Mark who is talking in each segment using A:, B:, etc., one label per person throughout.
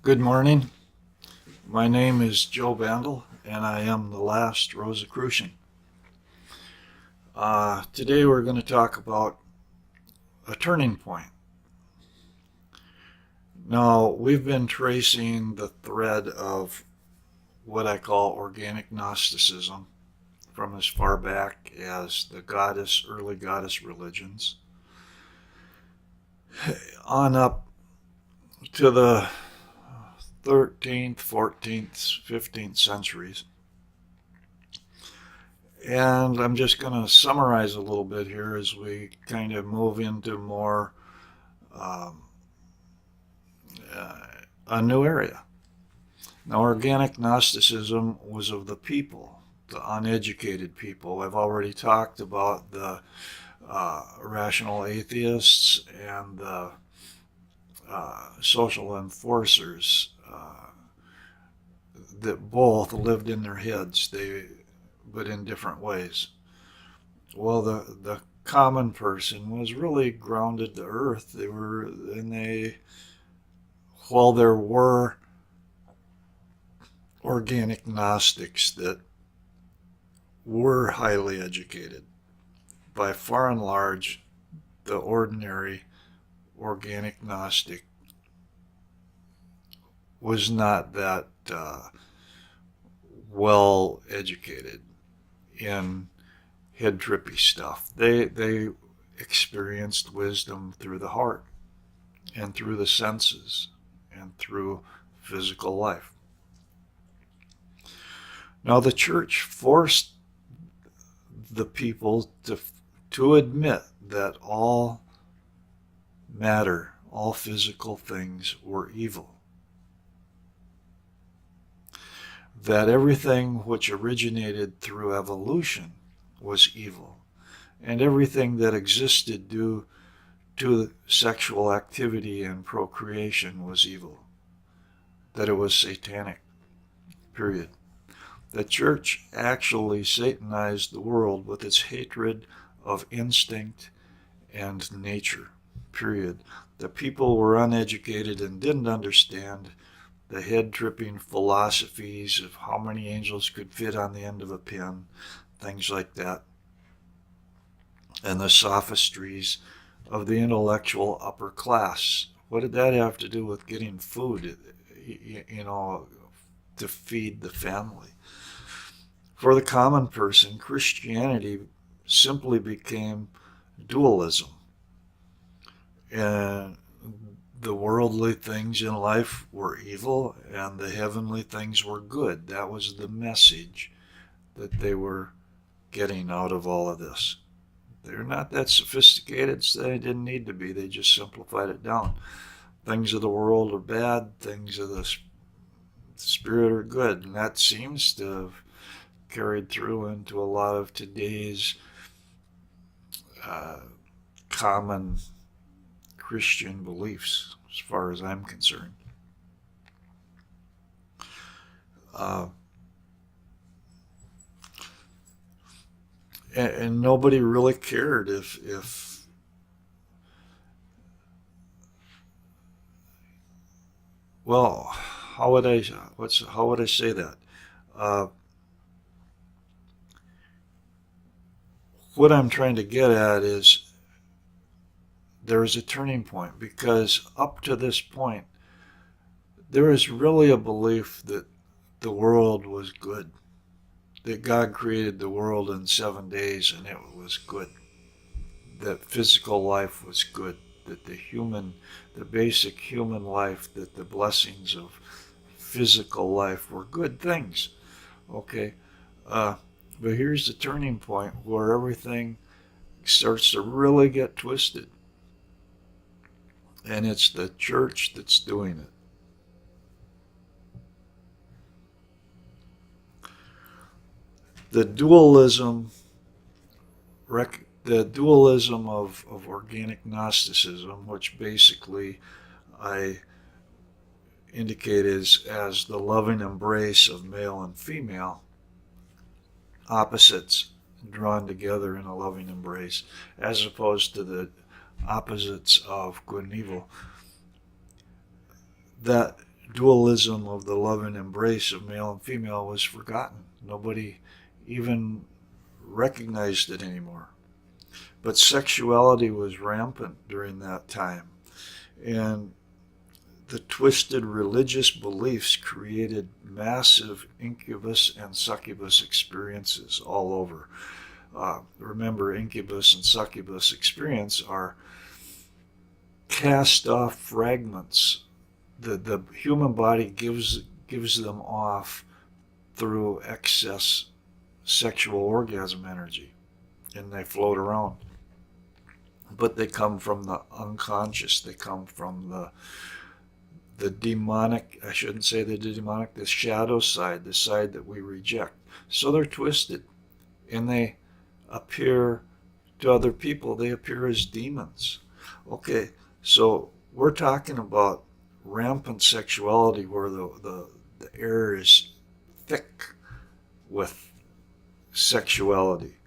A: Good morning. My name is Joe Bandel, and I am the last Rosicrucian. Today we're going to talk about a turning point. Now, we've been tracing the thread of what I call organic Gnosticism from as far back as the early goddess religions, on up to the 13th, 14th, 15th centuries. And I'm just going to summarize a little bit here as we kind of move into more um, a new area. Now, organic Gnosticism was of the people, the uneducated people. I've already talked about the rational atheists and the social enforcers that both lived in their heads, but in different ways. Well, the common person was really grounded to earth. While there were organic Gnostics that were highly educated, by far and large, the ordinary organic Gnostic was not that well educated in head trippy stuff. They experienced wisdom through the heart and through the senses and through physical life. Now, the church forced the people to admit that all matter, all physical things were evil. That everything which originated through evolution was evil, and everything that existed due to sexual activity and procreation was evil. That it was satanic, period. The church actually satanized the world with its hatred of instinct and nature, period. The people were uneducated and didn't understand the head-tripping philosophies of how many angels could fit on the end of a pin, things like that, and the sophistries of the intellectual upper class. What did that have to do with getting food, to feed the family? For the common person, Christianity simply became dualism. And the worldly things in life were evil and the heavenly things were good. That was the message that they were getting out of all of this. They're not that sophisticated, so they didn't need to be. They just simplified it down. Things of the world are bad, things of the spirit are good. And that seems to have carried through into a lot of today's common Christian beliefs, as far as I'm concerned. And nobody really cared if well, how would I say that? Uh, what I'm trying to get at is there is a turning point, because up to this point, there is really a belief that the world was good, that God created the world in 7 days and it was good, that physical life was good, that the basic human life, that the blessings of physical life were good things. Okay, but here's the turning point where everything starts to really get twisted, and it's the church that's doing it. The dualism of organic Gnosticism, which basically I indicate as the loving embrace of male and female, opposites drawn together in a loving embrace, as opposed to the opposites of good and evil. That dualism of the love and embrace of male and female was forgotten. Nobody even recognized it anymore. But sexuality was rampant during that time. And the twisted religious beliefs created massive incubus and succubus experiences all over. Remember, incubus and succubus experience are cast off fragments. The human body gives them off through excess sexual orgasm energy, and they float around. But they come from the unconscious. They come from the demonic, I shouldn't say the demonic, the shadow side, the side that we reject. So they're twisted, and they appear to other people. They appear as demons. Okay, so we're talking about rampant sexuality where the air is thick with sexuality.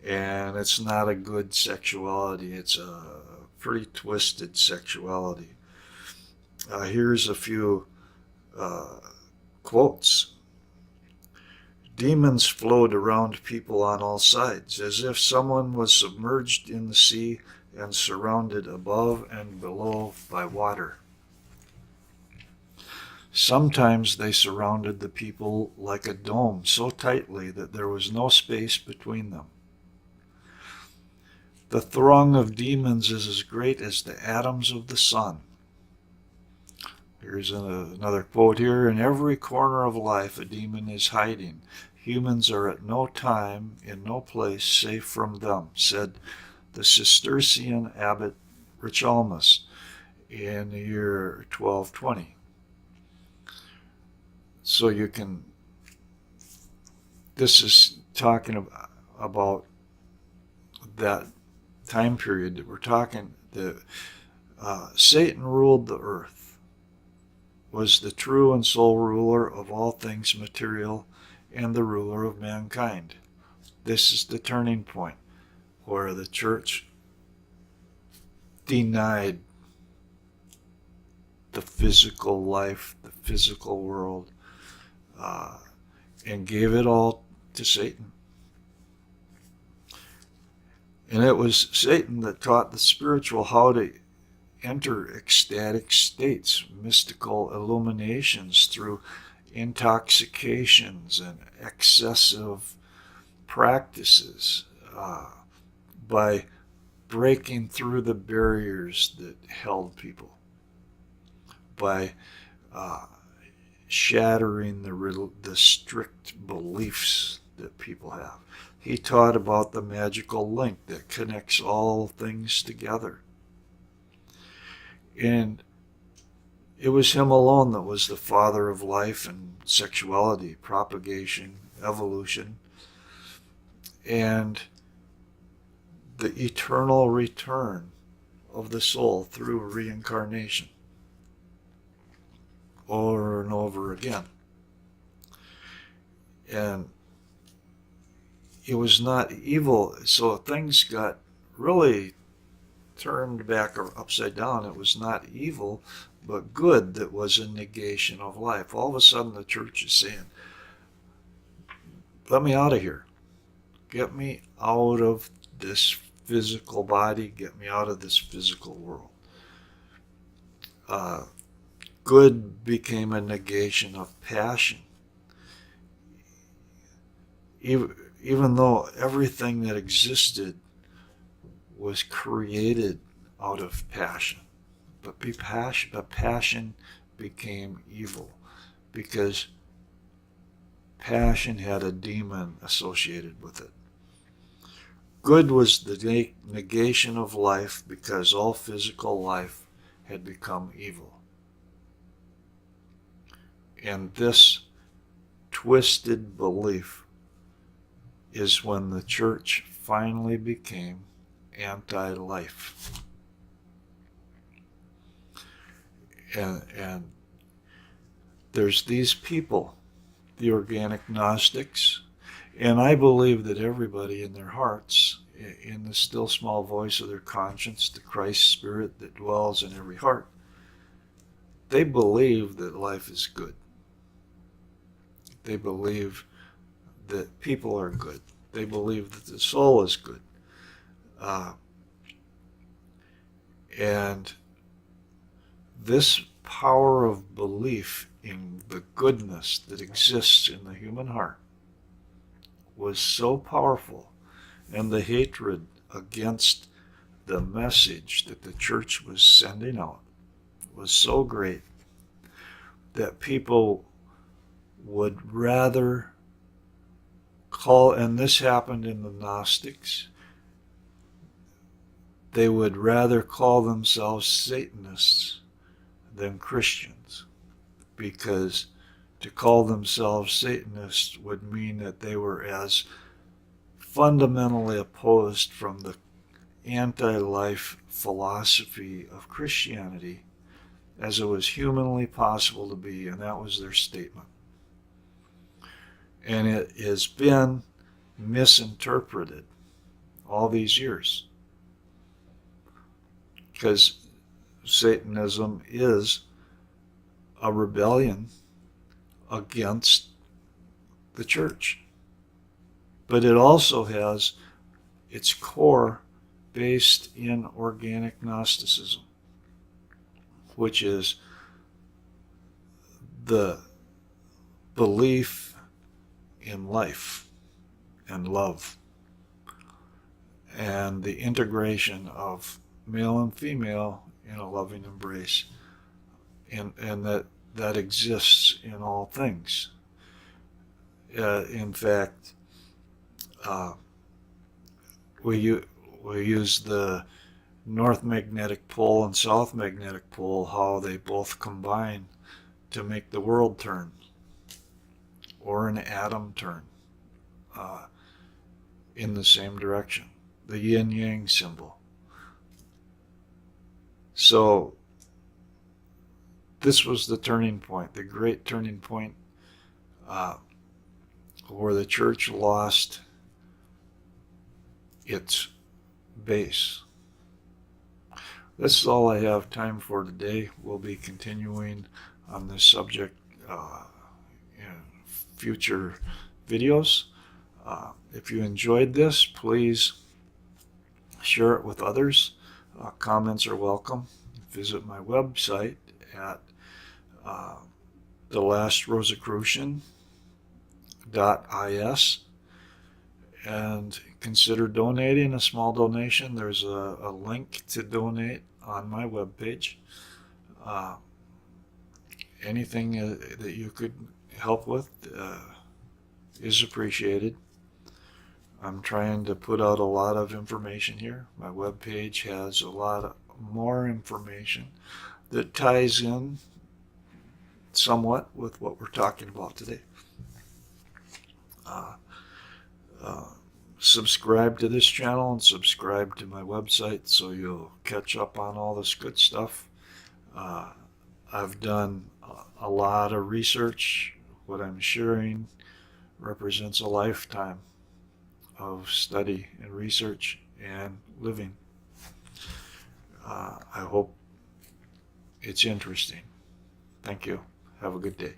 A: And it's not a good sexuality. It's a pretty twisted sexuality. Here's a few quotes. Demons flowed around people on all sides, as if someone was submerged in the sea and surrounded above and below by water. Sometimes they surrounded the people like a dome so tightly that there was no space between them. The throng of demons is as great as the atoms of the sun. Here's another quote here. In every corner of life, a demon is hiding. Humans are at no time, in no place, safe from them, said the Cistercian abbot Richalmus in the year 1220. So you can, this is talking about that time period that we're talking. Satan ruled the earth, was the true and sole ruler of all things material and the ruler of mankind. This is the turning point where the church denied the physical life, the physical world, and gave it all to Satan. And it was Satan that taught the spiritual how to enter ecstatic states, mystical illuminations through intoxications and excessive practices, by breaking through the barriers that held people, by shattering the strict beliefs that people have. He taught about the magical link that connects all things together. And it was him alone that was the father of life and sexuality, propagation, evolution, and the eternal return of the soul through reincarnation over and over again. And it was not evil, so things got really turned back or upside down. It was not evil, but good that was a negation of life. All of a sudden the church is saying, let me out of here. Get me out of this physical body. Get me out of this physical world. Good became a negation of passion. Even though everything that existed was created out of passion. But passion became evil because passion had a demon associated with it. Good was the negation of life because all physical life had become evil. And this twisted belief is when the church finally became anti-life. And there's these people, the organic Gnostics, and I believe that everybody in their hearts, in the still small voice of their conscience, the Christ Spirit that dwells in every heart, they believe that life is good. They believe that people are good. They believe that the soul is good. Uh, and this power of belief in the goodness that exists in the human heart was so powerful, and the hatred against the message that the church was sending out was so great that people would rather call, and this happened in the Gnostics, they would rather call themselves Satanists than Christians, because to call themselves Satanists would mean that they were as fundamentally opposed from the anti-life philosophy of Christianity as it was humanly possible to be, and that was their statement. And it has been misinterpreted all these years, because Satanism is a rebellion against the church. But it also has its core based in organic Gnosticism, which is the belief in life and love and the integration of male and female in a loving embrace, and that exists in all things. In fact, we use the North Magnetic Pole and South Magnetic Pole, how they both combine to make the world turn, or an atom turn in the same direction, the yin-yang symbol. So this was the turning point, the great turning point, where the church lost its base. This is all I have time for today. We'll be continuing on this subject in future videos. If you enjoyed this, please share it with others. Comments are welcome. Visit my website at thelastrosicrucian.is and consider donating a small donation. There's a link to donate on my webpage. Anything that you could help with is appreciated. I'm trying to put out a lot of information here. My webpage has a lot more information that ties in somewhat with what we're talking about today. Subscribe to this channel and subscribe to my website so you'll catch up on all this good stuff. I've done a lot of research. What I'm sharing represents a lifetime of study and research and living. I hope it's interesting. Thank you. Have a good day.